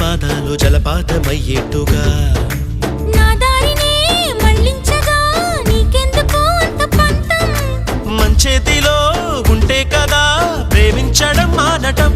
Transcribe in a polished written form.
పాదాలు జలపాతమయ్యేట్టుగా నా దారినే మళ్ళించగా నీకెందుకు అంత పంతం మంచేతిలో ఉంటే కదా ప్రేమించడం మానటం